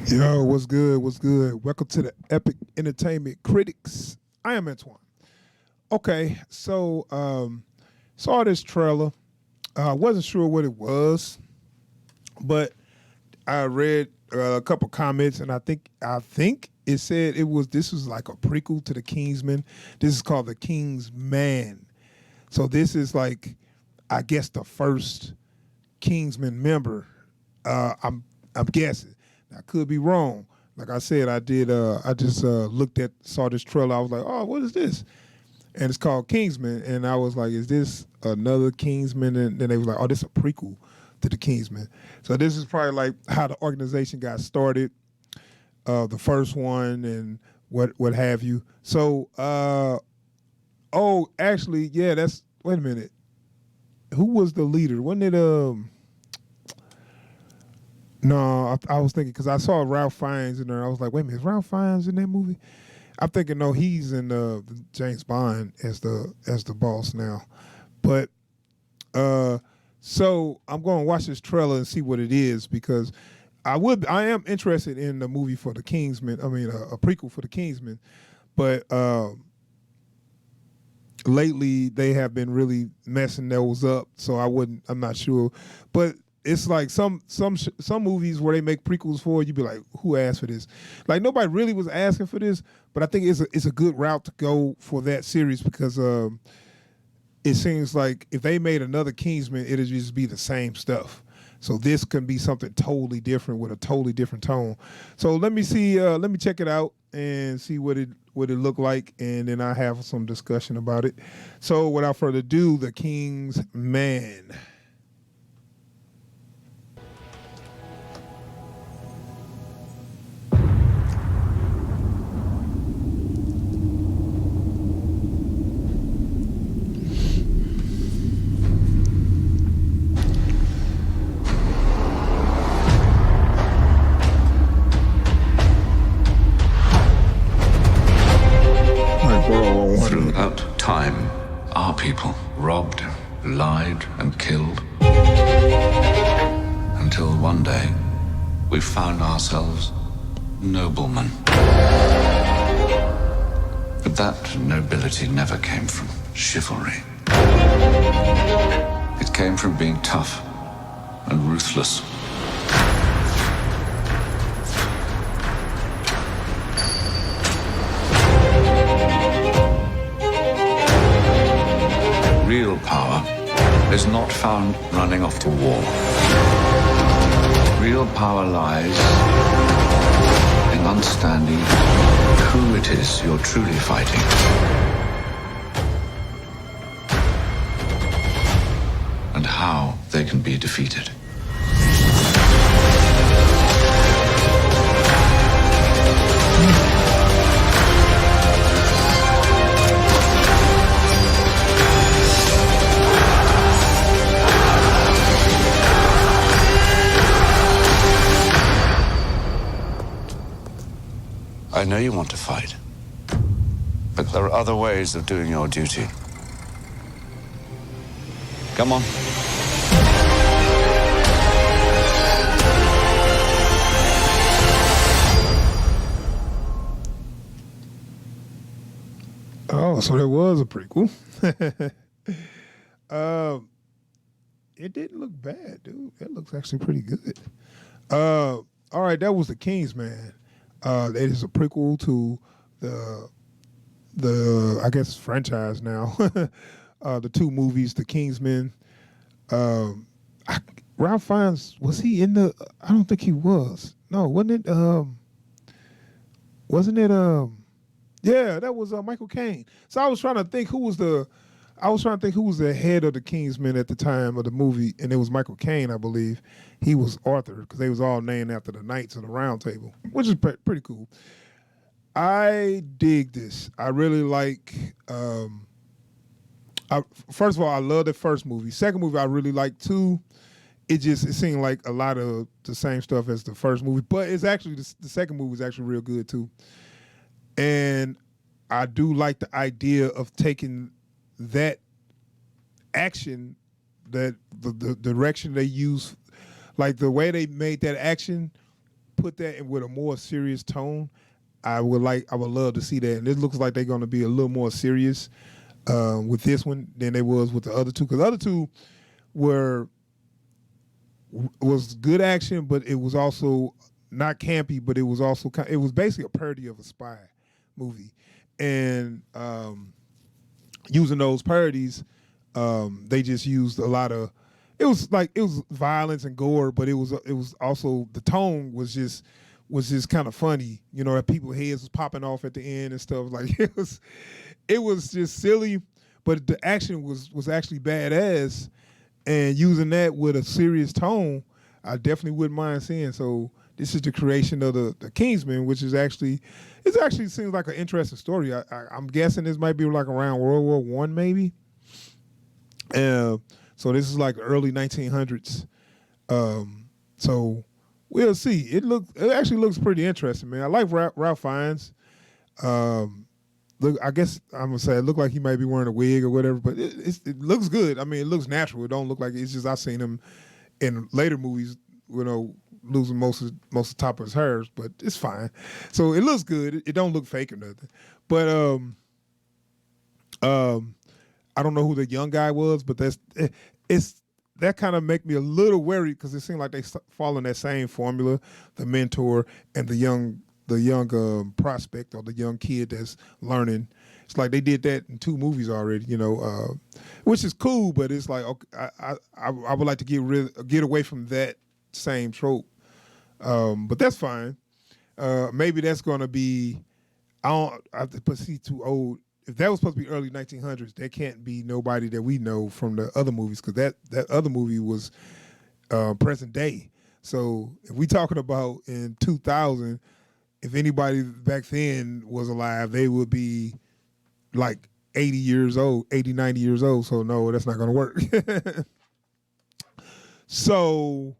Yo, what's good? What's good? Welcome to the Epic Entertainment Critics. I am Antoine. Okay, saw this trailer. Wasn't sure what it was, but I read a couple comments, and I think it said this was like a prequel to the Kingsman. This is called the King's Man. So this is like, I guess, the first Kingsman member. I'm guessing. I could be wrong. Like I said, I did. I just saw this trailer. I was like, oh, what is this? And it's called Kingsman. And I was like, is this another Kingsman? And then they was like, oh, this is a prequel to the Kingsman. So this is probably like how the organization got started, the first one, and what have you. So, actually, yeah, that's. Wait a minute. Who was the leader? Wasn't it No, I was thinking because I saw Ralph Fiennes in there. I was like, wait a minute, is Ralph Fiennes in that movie? I'm thinking no, he's in James Bond as the boss now. But so I'm going to watch this trailer and see what it is because I am interested in the movie for the Kingsman. I mean, a prequel for the Kingsman, but lately they have been really messing those up. So I'm not sure, but it's like some movies where they make prequels for you be like, who asked for this? Like nobody really was asking for this, but I think it's a good route to go for that series because it seems like if they made another Kingsman, it'd just be the same stuff. So this can be something totally different with a totally different tone. So let me see, let me check it out and see what it looked like, and then I have some discussion about it. So without further ado, the King's Man. Throughout time, our people robbed, lied, and killed. Until one day, we found ourselves noblemen. But that nobility never came from chivalry. It came from being tough and ruthless. Real power is not found running off to war. Real power lies in understanding who it is you're truly fighting. And how they can be defeated. I know you want to fight, but there are other ways of doing your duty. Come on. Oh, so there was a prequel. It didn't look bad, dude. That looks actually pretty good. All right, that was the King's Man. It is a prequel to the I guess franchise now. The two movies, The Kingsman. Ralph Fiennes, was he in the? I don't think he was. No, wasn't it? Wasn't it? Yeah, that was Michael Caine. So I was trying to think who was the head of the Kingsmen at the time of the movie, and it was Michael Caine, I believe. He was Arthur because they was all named after the Knights of the Round Table, which is pretty cool. I dig this. I really like. First of all, I love the first movie. Second movie, I really like too. It seemed like a lot of the same stuff as the first movie, but it's actually the second movie is actually real good too. And I do like the idea of taking that action, that the direction they use, like the way they made that action put that in with a more serious tone, I would love to see that. And it looks like they're going to be a little more serious with this one than they was with the other two, because the other two were was good action, but it was also not campy, but it was also it was basically a parody of a spy movie, and using those parodies, they just used a lot of. It was violence and gore, but it was also the tone was just kind of funny. You know, that people's heads was popping off at the end and stuff. Like it was just silly, but the action was actually badass. And using that with a serious tone, I definitely wouldn't mind seeing. So this is the creation of the Kingsman, which is actually seems like an interesting story. I'm guessing this might be like around World War One, maybe. So this is like early 1900s. So we'll see. It actually looks pretty interesting, man. I like Ralph Fiennes. Look, I guess I'm gonna say it looked like he might be wearing a wig or whatever, but it looks good. I mean, it looks natural. It don't look like it's just I've seen him in later movies, you know, losing most of the top of his hairs, but it's fine. So it looks good. It don't look fake or nothing. But I don't know who the young guy was, but it's that kind of make me a little wary because it seemed like they follow that same formula, the mentor and the young prospect or the young kid that's learning. It's like they did that in 2 movies already, you know, which is cool, but it's like okay, I would like to get away from that same trope, but that's fine. Maybe that's gonna be I have to put too old. If that was supposed to be early 1900s, there can't be nobody that we know from the other movies because that other movie was present day. So if we talking about in 2000, if anybody back then was alive, they would be like 80 years old, 80, 90 years old. So no, that's not going to work. So,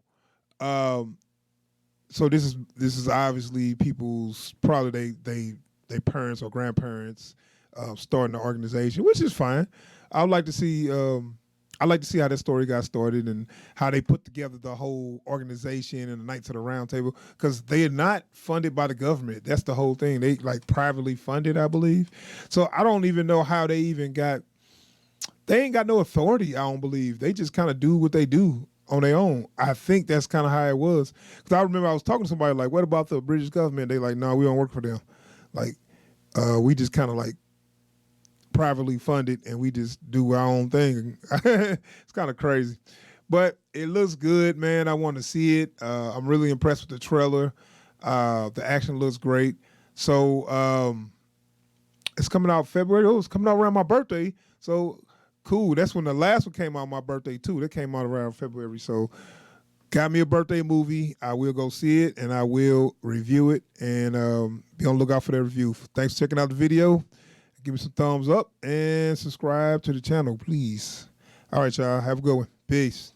so this is obviously people's probably they parents or grandparents starting the organization, which is fine. I'd like to see how that story got started and how they put together the whole organization and the Knights of the Round Table, because they are not funded by the government. That's the whole thing. They like privately funded, I believe. So I don't even know how they even got. They ain't got no authority. I don't believe. They just kind of do what they do on their own. I think that's kind of how it was. Because I remember I was talking to somebody like, "What about the British government?" They like, "No, we don't work for them. Like, we just kind of like." Privately funded and we just do our own thing. It's kind of crazy, but it looks good, man. I want to see it. I'm really impressed with the trailer. The action looks great. So it's coming out February. Oh, it's coming out around my birthday. So cool. That's when the last one came out on my birthday too. That came out around February. So got me a birthday movie. I will go see it and I will review it and be on the lookout for that review. Thanks for checking out the video. Give me some thumbs up and subscribe to the channel, please. All right, y'all. Have a good one. Peace.